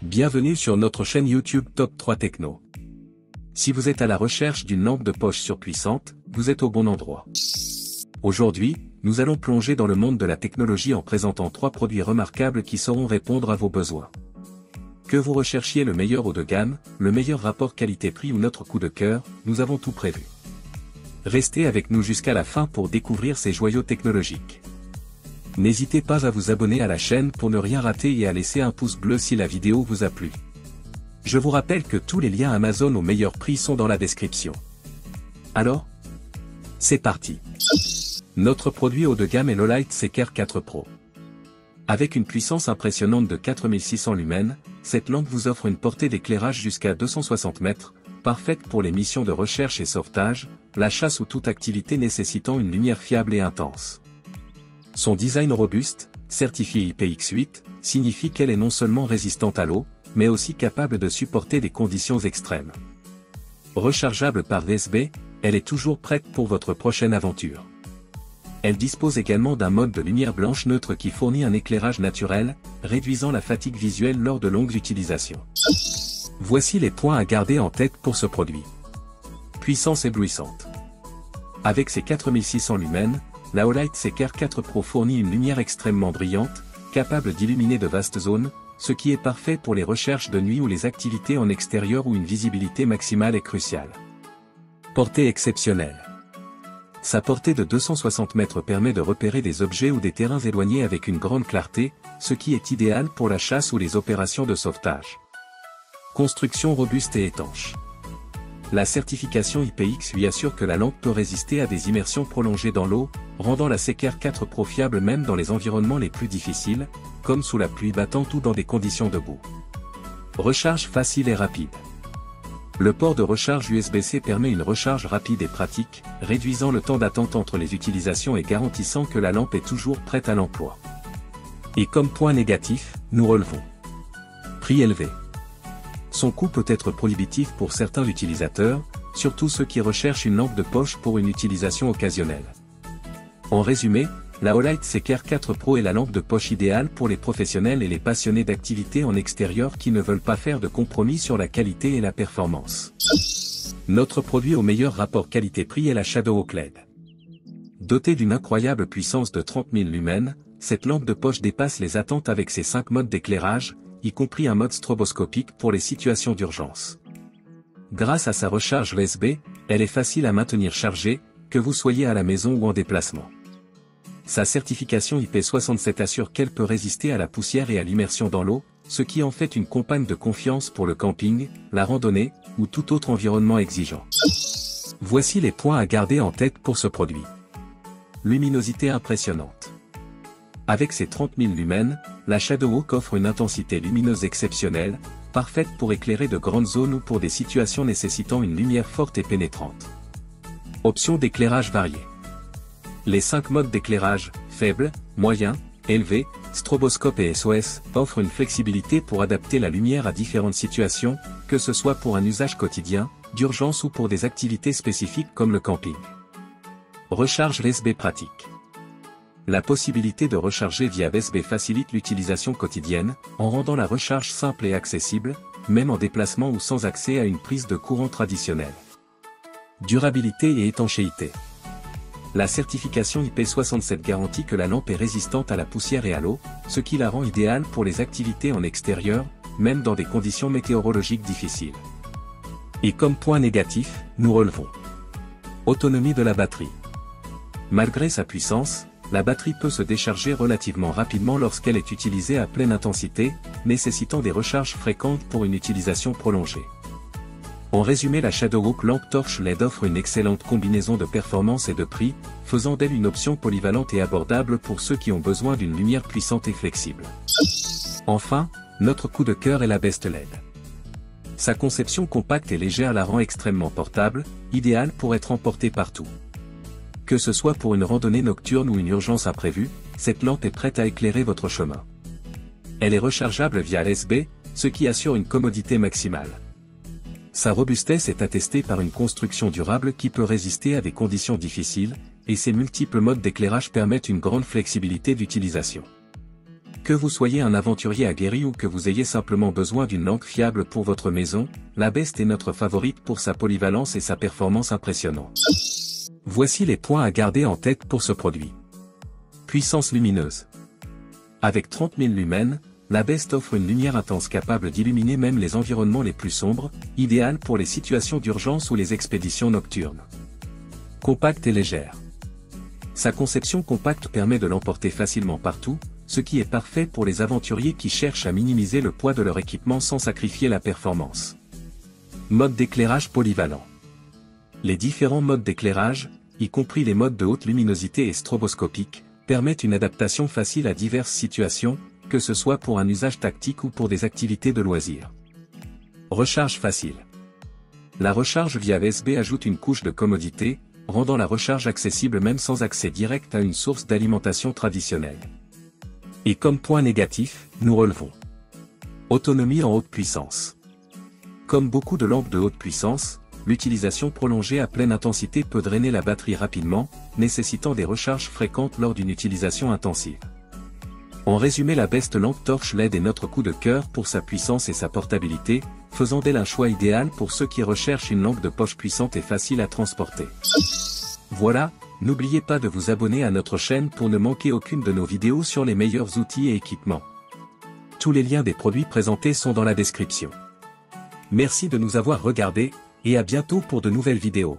Bienvenue sur notre chaîne YouTube Top 3 Techno. Si vous êtes à la recherche d'une lampe de poche surpuissante, vous êtes au bon endroit. Aujourd'hui, nous allons plonger dans le monde de la technologie en présentant 3 produits remarquables qui sauront répondre à vos besoins. Que vous recherchiez le meilleur haut de gamme, le meilleur rapport qualité-prix ou notre coup de cœur, nous avons tout prévu. Restez avec nous jusqu'à la fin pour découvrir ces joyaux technologiques. N'hésitez pas à vous abonner à la chaîne pour ne rien rater et à laisser un pouce bleu si la vidéo vous a plu. Je vous rappelle que tous les liens Amazon au meilleur prix sont dans la description. Alors, c'est parti. Notre produit haut de gamme est l'Olight Seeker 4 Pro. Avec une puissance impressionnante de 4600 lumens, cette lampe vous offre une portée d'éclairage jusqu'à 260 mètres, parfaite pour les missions de recherche et sauvetage, la chasse ou toute activité nécessitant une lumière fiable et intense. Son design robuste, certifié IPX8, signifie qu'elle est non seulement résistante à l'eau, mais aussi capable de supporter des conditions extrêmes. Rechargeable par USB, elle est toujours prête pour votre prochaine aventure. Elle dispose également d'un mode de lumière blanche neutre qui fournit un éclairage naturel, réduisant la fatigue visuelle lors de longues utilisations. Voici les points à garder en tête pour ce produit. Puissance éblouissante. Avec ses 4600 lumens, la Olight Seeker 4 Pro fournit une lumière extrêmement brillante, capable d'illuminer de vastes zones, ce qui est parfait pour les recherches de nuit ou les activités en extérieur où une visibilité maximale est cruciale. Portée exceptionnelle. Sa portée de 260 mètres permet de repérer des objets ou des terrains éloignés avec une grande clarté, ce qui est idéal pour la chasse ou les opérations de sauvetage. Construction robuste et étanche. La certification IPX lui assure que la lampe peut résister à des immersions prolongées dans l'eau, rendant la Seeker 4 Pro fiable même dans les environnements les plus difficiles, comme sous la pluie battante ou dans des conditions de boue. Recharge facile et rapide. Le port de recharge USB-C permet une recharge rapide et pratique, réduisant le temps d'attente entre les utilisations et garantissant que la lampe est toujours prête à l'emploi. Et comme point négatif, nous relevons. Prix élevé. Son coût peut être prohibitif pour certains utilisateurs, surtout ceux qui recherchent une lampe de poche pour une utilisation occasionnelle. En résumé, la Olight Seeker 4 Pro est la lampe de poche idéale pour les professionnels et les passionnés d'activités en extérieur qui ne veulent pas faire de compromis sur la qualité et la performance. Notre produit au meilleur rapport qualité-prix est la Shadowhawk LED. Dotée d'une incroyable puissance de 30 000 lumens, cette lampe de poche dépasse les attentes avec ses 5 modes d'éclairage, y compris un mode stroboscopique pour les situations d'urgence. Grâce à sa recharge USB, elle est facile à maintenir chargée, que vous soyez à la maison ou en déplacement. Sa certification IP67 assure qu'elle peut résister à la poussière et à l'immersion dans l'eau, ce qui en fait une compagne de confiance pour le camping, la randonnée, ou tout autre environnement exigeant. Voici les points à garder en tête pour ce produit. Luminosité impressionnante. Avec ses 30 000 lumens, la Shadowhawk offre une intensité lumineuse exceptionnelle, parfaite pour éclairer de grandes zones ou pour des situations nécessitant une lumière forte et pénétrante. Options d'éclairage variées. Les 5 modes d'éclairage, faible, moyen, élevé, stroboscope et SOS, offrent une flexibilité pour adapter la lumière à différentes situations, que ce soit pour un usage quotidien, d'urgence ou pour des activités spécifiques comme le camping. Recharge USB pratique. La possibilité de recharger via USB facilite l'utilisation quotidienne, en rendant la recharge simple et accessible, même en déplacement ou sans accès à une prise de courant traditionnelle. Durabilité et étanchéité. La certification IP67 garantit que la lampe est résistante à la poussière et à l'eau, ce qui la rend idéale pour les activités en extérieur, même dans des conditions météorologiques difficiles. Et comme point négatif, nous relevons. Autonomie de la batterie. Malgré sa puissance, la batterie peut se décharger relativement rapidement lorsqu'elle est utilisée à pleine intensité, nécessitant des recharges fréquentes pour une utilisation prolongée. En résumé, la Shadowhawk lampe torche LED offre une excellente combinaison de performance et de prix, faisant d'elle une option polyvalente et abordable pour ceux qui ont besoin d'une lumière puissante et flexible. Enfin, notre coup de cœur est la Best LED. Sa conception compacte et légère la rend extrêmement portable, idéale pour être emportée partout. Que ce soit pour une randonnée nocturne ou une urgence imprévue, cette lampe est prête à éclairer votre chemin. Elle est rechargeable via USB, ce qui assure une commodité maximale. Sa robustesse est attestée par une construction durable qui peut résister à des conditions difficiles, et ses multiples modes d'éclairage permettent une grande flexibilité d'utilisation. Que vous soyez un aventurier aguerri ou que vous ayez simplement besoin d'une lampe fiable pour votre maison, la Best est notre favorite pour sa polyvalence et sa performance impressionnante. Voici les points à garder en tête pour ce produit. Puissance lumineuse. Avec 30 000 lumens, la Best offre une lumière intense capable d'illuminer même les environnements les plus sombres, idéale pour les situations d'urgence ou les expéditions nocturnes. Compacte et légère. Sa conception compacte permet de l'emporter facilement partout, ce qui est parfait pour les aventuriers qui cherchent à minimiser le poids de leur équipement sans sacrifier la performance. Mode d'éclairage polyvalent. Les différents modes d'éclairage, y compris les modes de haute luminosité et stroboscopique, permettent une adaptation facile à diverses situations, que ce soit pour un usage tactique ou pour des activités de loisirs. Recharge facile. La recharge via USB ajoute une couche de commodité, rendant la recharge accessible même sans accès direct à une source d'alimentation traditionnelle. Et comme point négatif, nous relevons autonomie en haute puissance. Comme beaucoup de lampes de haute puissance, l'utilisation prolongée à pleine intensité peut drainer la batterie rapidement, nécessitant des recharges fréquentes lors d'une utilisation intensive. En résumé, la Best lampe torche LED est notre coup de cœur pour sa puissance et sa portabilité, faisant d'elle un choix idéal pour ceux qui recherchent une lampe de poche puissante et facile à transporter. Voilà, n'oubliez pas de vous abonner à notre chaîne pour ne manquer aucune de nos vidéos sur les meilleurs outils et équipements. Tous les liens des produits présentés sont dans la description. Merci de nous avoir regardés, et à bientôt pour de nouvelles vidéos.